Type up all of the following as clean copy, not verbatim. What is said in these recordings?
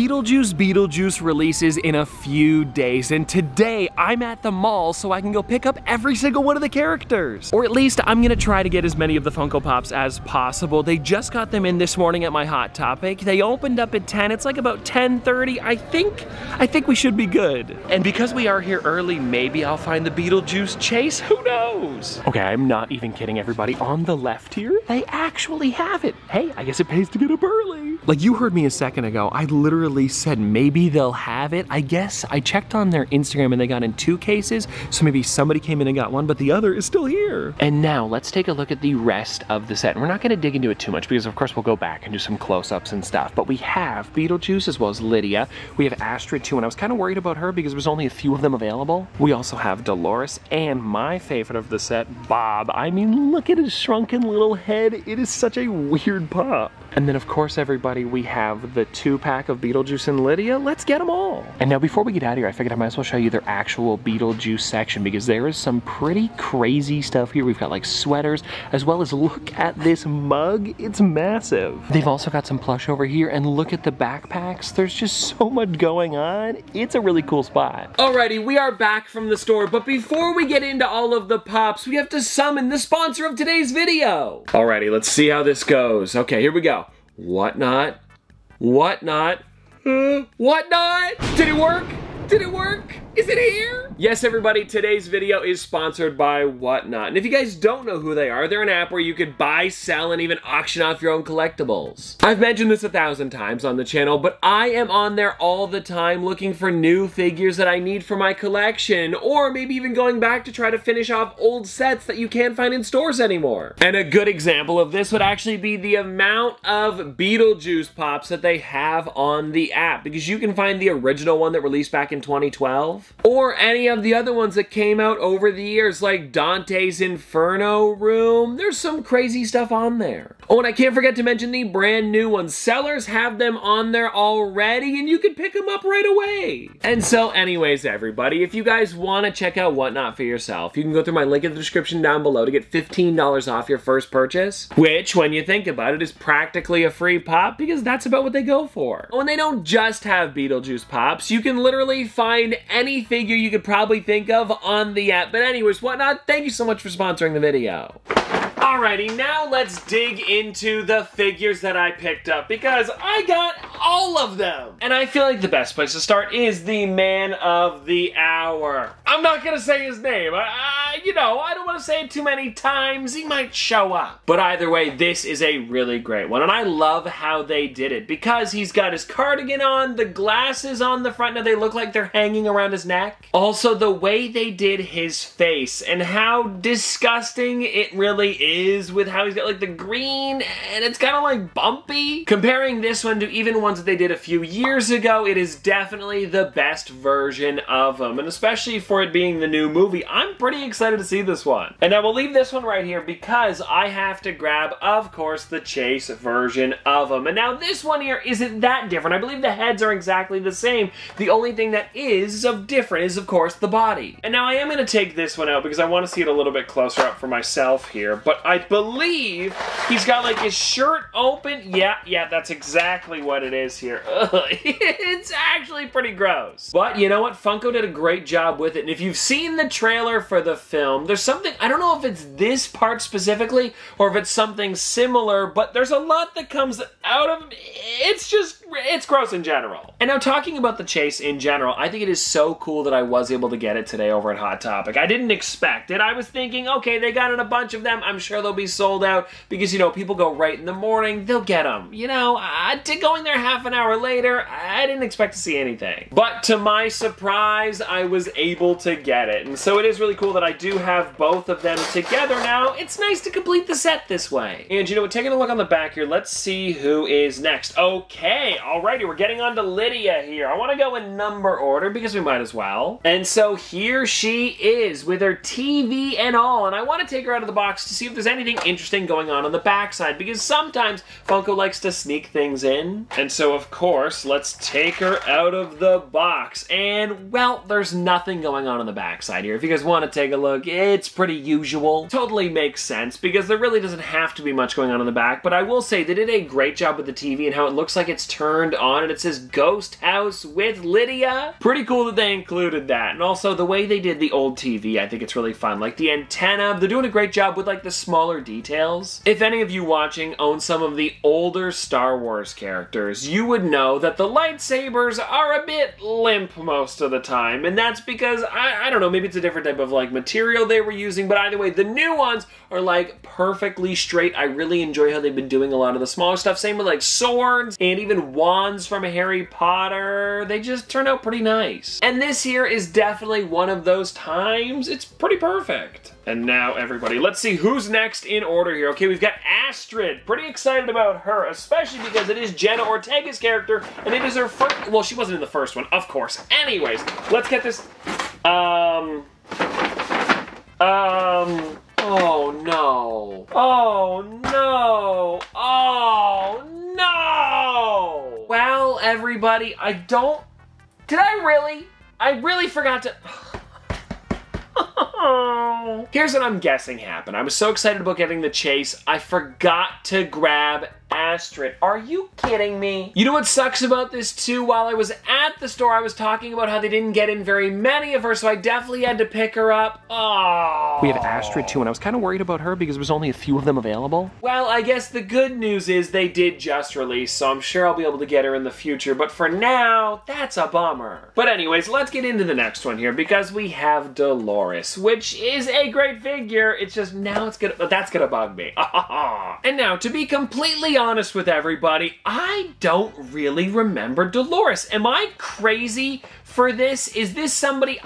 Beetlejuice Beetlejuice releases in a few days, and today I'm at the mall so I can go pick up every single one of the characters. Or at least I'm gonna try to get as many of the Funko Pops as possible. They just got them in this morning at my Hot Topic. They opened up at 10, it's like about 10:30. I think we should be good. And because we are here early, maybe I'll find the Beetlejuice chase, who knows? Okay, I'm not even kidding everybody. On the left here, they actually have it. Hey, I guess it pays to get up early. Like you heard me a second ago, I literally said maybe they'll have it. I guess I checked on their Instagram and they got in 2 cases, so maybe somebody came in and got one, but the other is still here. And now let's take a look at the rest of the set. And we're not gonna dig into it too much because of course we'll go back and do some close-ups and stuff, but we have Beetlejuice as well as Lydia. We have Astrid too, and I was kind of worried about her because there was only a few of them available. We also have Dolores and my favorite of the set, Bob. I mean, look at his shrunken little head. It is such a weird pop. And then of course everybody, we have the 2-pack of Beetlejuice and Lydia. Let's get them all. And now before we get out of here, I figured I might as well show you their actual Beetlejuice section because there is some pretty crazy stuff here. We've got like sweaters, as well as look at this mug. It's massive. They've also got some plush over here, and look at the backpacks. There's just so much going on. It's a really cool spot. Alrighty, we are back from the store, but before we get into all of the pops, we have to summon the sponsor of today's video. Alrighty, let's see how this goes. Okay, here we go. Whatnot? Whatnot? Whatnot? Did it work? Did it work? Is it here? Yes, everybody, today's video is sponsored by Whatnot. And if you guys don't know who they are, they're an app where you could buy, sell, and even auction off your own collectibles. I've mentioned this 1,000 times on the channel, but I am on there all the time looking for new figures that I need for my collection, or maybe even going back to try to finish off old sets that you can't find in stores anymore. And a good example of this would actually be the amount of Beetlejuice Pops that they have on the app, because you can find the original one that released back in 2012, or any of the other ones that came out over the years, like Dante's Inferno Room. There's some crazy stuff on there. Oh, and I can't forget to mention the brand new ones. Sellers have them on there already, and you can pick them up right away. And so anyways, everybody, if you guys want to check out Whatnot for yourself, you can go through my link in the description down below to get $15 off your first purchase, which, when you think about it, is practically a free pop because that's about what they go for. Oh, and they don't just have Beetlejuice Pops. You can literally find any figure you could probably think of on the app. But anyways, Whatnot, thank you so much for sponsoring the video. Alrighty, now let's dig into the figures that I picked up because I got all of them. And I feel like the best place to start is the man of the hour. I'm not gonna say his name. You know, I don't want to say it too many times. He might show up. But either way, this is a really great one. And I love how they did it because he's got his cardigan on, the glasses on the front. Now they look like they're hanging around his neck. Also, the way they did his face and how disgusting it really is with how he's got like the green and it's kind of like bumpy. Comparing this one to even ones that they did a few years ago, it is definitely the best version of him. And especially for it being the new movie, I'm pretty excited to see this one. And I will leave this one right here because I have to grab, of course, the Chase version of him. And now this one here isn't that different. I believe the heads are exactly the same. The only thing that is of different is, of course, the body. And now I am going to take this one out because I want to see it a little bit closer up for myself here. But I believe he's got like his shirt open. Yeah, that's exactly what it is here. Ugh, it's actually pretty gross. But you know what? Funko did a great job with it. And if you've seen the trailer for the film, there's something, I don't know if it's this part specifically or if it's something similar, but there's a lot that comes out of it. It's gross in general. And now talking about the Chase in general, I think it is so cool that I was able to get it today over at Hot Topic. I didn't expect it. I was thinking, okay, they got in a bunch of them. I'm sure they'll be sold out because, you know, people go right in the morning. They'll get them. You know, going there half an hour later, I didn't expect to see anything. But to my surprise, I was able to get it. And so it is really cool that I do have both of them together now. It's nice to complete the set this way. And you know what, taking a look on the back here, let's see who is next. Okay, alrighty, we're getting on to Lydia here. I want to go in number order because we might as well. And so here she is with her TV and all. And I want to take her out of the box to see if there's anything interesting going on the backside because sometimes Funko likes to sneak things in. And so, of course, let's take her out of the box. And, well, there's nothing going on the backside here. If you guys want to take a look, it's pretty usual. Totally makes sense, because there really doesn't have to be much going on in the back, but I will say they did a great job with the TV and how it looks like it's turned on and it says Ghost House with Lydia. Pretty cool that they included that. And also the way they did the old TV, I think it's really fun. Like the antenna, they're doing a great job with like the smaller details. If any of you watching own some of the older Star Wars characters, you would know that the lightsabers are a bit limp most of the time, and that's because, I don't know, maybe it's a different type of like material they were using, but either way, the new ones are like perfectly straight. I really enjoy how they've been doing a lot of the smaller stuff. Same with like swords and even wands from Harry Potter. They just turn out pretty nice. And this here is definitely one of those times. It's pretty perfect. And now, everybody, let's see who's next in order here. Okay, we've got Astrid. Pretty excited about her, especially because it is Jenna Ortega's character, and it is her first... Well, she wasn't in the first one, of course. Anyways, let's get this... Oh, no. Oh, no. Oh, no. Well, everybody, I don't... Did I really? I really forgot to... Here's what I'm guessing happened. I was so excited about getting the chase, I forgot to grab Astrid. Are you kidding me? You know what sucks about this too? While I was at the store, I was talking about how they didn't get in very many of her, so I definitely had to pick her up. Oh. We have Astrid too, and I was kind of worried about her because there was only a few of them available. Well, I guess the good news is they did just release, so I'm sure I'll be able to get her in the future, but for now, that's a bummer. But anyways, let's get into the next one here, because we have Dolores, which is a great figure. It's just now that's gonna bug me. And now, to be completely honest with everybody, I don't really remember Dolores. Am I crazy for this? Is this somebody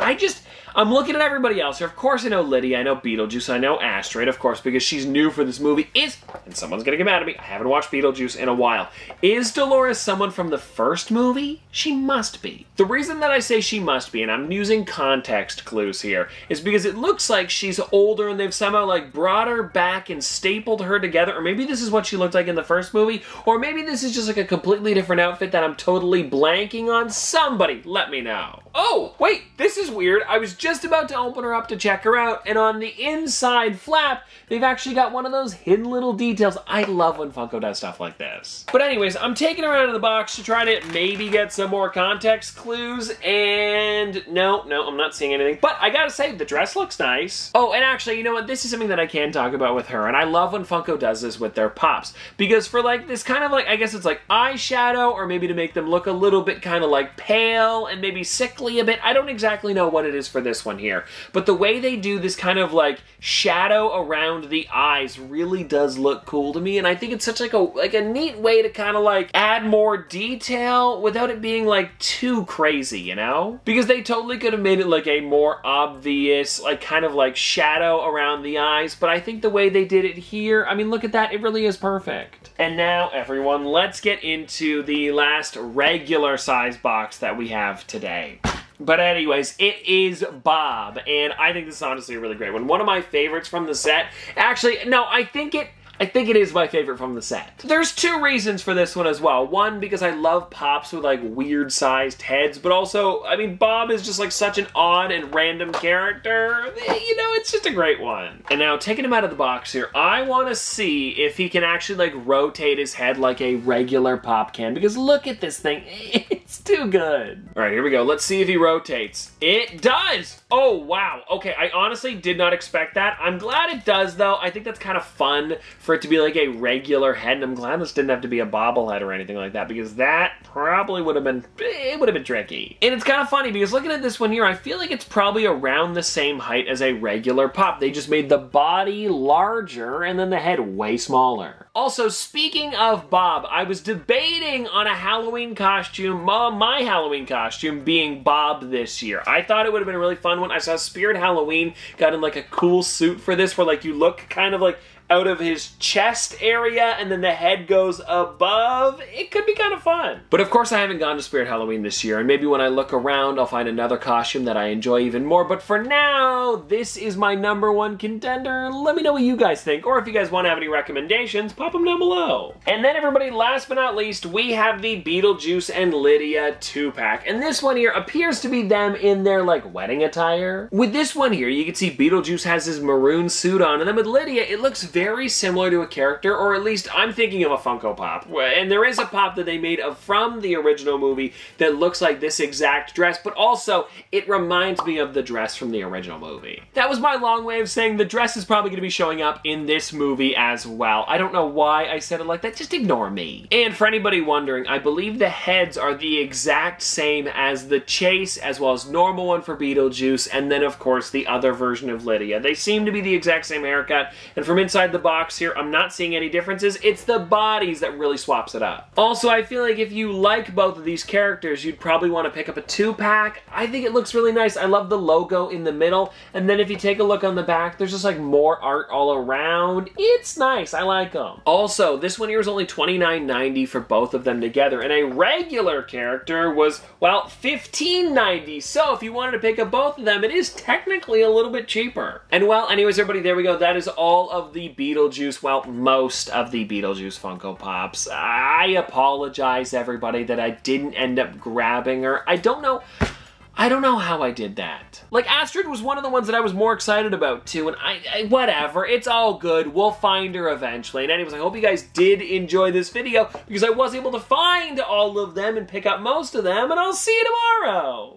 I'm looking at everybody else here. Of course I know Lydia, I know Beetlejuice, I know Astrid, of course, because she's new for this movie. And someone's gonna get mad at me, I haven't watched Beetlejuice in a while. Is Dolores someone from the first movie? She must be. The reason that I say she must be, and I'm using context clues here, is because it looks like she's older and they've somehow like brought her back and stapled her together, or maybe this is what she looked like in the first movie, or maybe this is just like a completely different outfit that I'm totally blanking on. Somebody let me know. Oh, wait, this is weird. I was just about to open her up to check her out, and on the inside flap, they've actually got one of those hidden little details. I love when Funko does stuff like this. But anyways, I'm taking her out of the box to try to maybe get some more context clues, and no, I'm not seeing anything. But I gotta say, the dress looks nice. Oh, and actually, you know what? This is something that I can talk about with her, and I love when Funko does this with their pops, because for like this kind of like, I guess it's like eyeshadow, or maybe to make them look a little bit kind of like pale and maybe sickly a bit. I don't exactly know what it is for this one here, but the way they do this kind of like shadow around the eyes really does look cool to me, and I think it's such like a neat way to kind of like add more detail without it being like too crazy, you know? Because they totally could have made it like a more obvious like kind of like shadow around the eyes, but I think the way they did it here, I mean, look at that, it really is perfect. And now, everyone, let's get into the last regular size box that we have today. But anyways, it is Bob, and I think this is honestly a really great one. One of my favorites from the set. Actually, no, I think it is my favorite from the set. There's two reasons for this one as well. One, because I love Pops with like weird sized heads, but also, I mean, Bob is just like such an odd and random character. You know, it's just a great one. And now, taking him out of the box here, I want to see if he can actually like rotate his head like a regular Pop can, because look at this thing. It's too good. All right, here we go. Let's see if he rotates. It does! Oh, wow. Okay, I honestly did not expect that. I'm glad it does, though. I think that's kind of fun for it to be like a regular head, and I'm glad this didn't have to be a bobblehead or anything like that, because that probably would have been, tricky. And it's kind of funny, because looking at this one here, I feel like it's probably around the same height as a regular Pop. They just made the body larger and then the head way smaller. Also, speaking of Bob, I was debating on a Halloween costume, my Halloween costume being Bob this year. I thought it would have been a really fun one. I saw Spirit Halloween got in like a cool suit for this where like you look kind of like out of his chest area and then the head goes above. It could be kind of fun. But of course I haven't gone to Spirit Halloween this year, and maybe when I look around I'll find another costume that I enjoy even more. But for now, this is my #1 contender. Let me know what you guys think, or if you guys want to have any recommendations, pop them down below. And then everybody, last but not least, we have the Beetlejuice and Lydia 2-pack. And this one here appears to be them in their like wedding attire. With this one here, you can see Beetlejuice has his maroon suit on, and then with Lydia, it looks very similar to a character, or at least I'm thinking of a Funko Pop. And there is a pop that they made from the original movie that looks like this exact dress, but also it reminds me of the dress from the original movie. That was my long way of saying the dress is probably going to be showing up in this movie as well. I don't know why I said it like that, just ignore me. And for anybody wondering, I believe the heads are the exact same as the Chase, as well as normal one for Beetlejuice, and then of course the other version of Lydia. They seem to be the exact same haircut, and from inside the box here, I'm not seeing any differences. It's the bodies that really swaps it up. Also, I feel like if you like both of these characters, you'd probably want to pick up a 2-pack. I think it looks really nice. I love the logo in the middle, and then if you take a look on the back, there's just like more art all around. It's nice. I like them. Also, this one here is only $29.90 for both of them together, and a regular character was, well, $15.90. So if you wanted to pick up both of them, it is technically a little bit cheaper. And well, anyways, everybody, there we go. That is all of the Beetlejuice, well, most of the Beetlejuice Funko Pops. I apologize, everybody, that I didn't end up grabbing her. I don't know how I did that. Like, Astrid was one of the ones that I was more excited about, too, and whatever, it's all good. We'll find her eventually. And anyways, I hope you guys did enjoy this video, because I was able to find all of them and pick up most of them, and I'll see you tomorrow!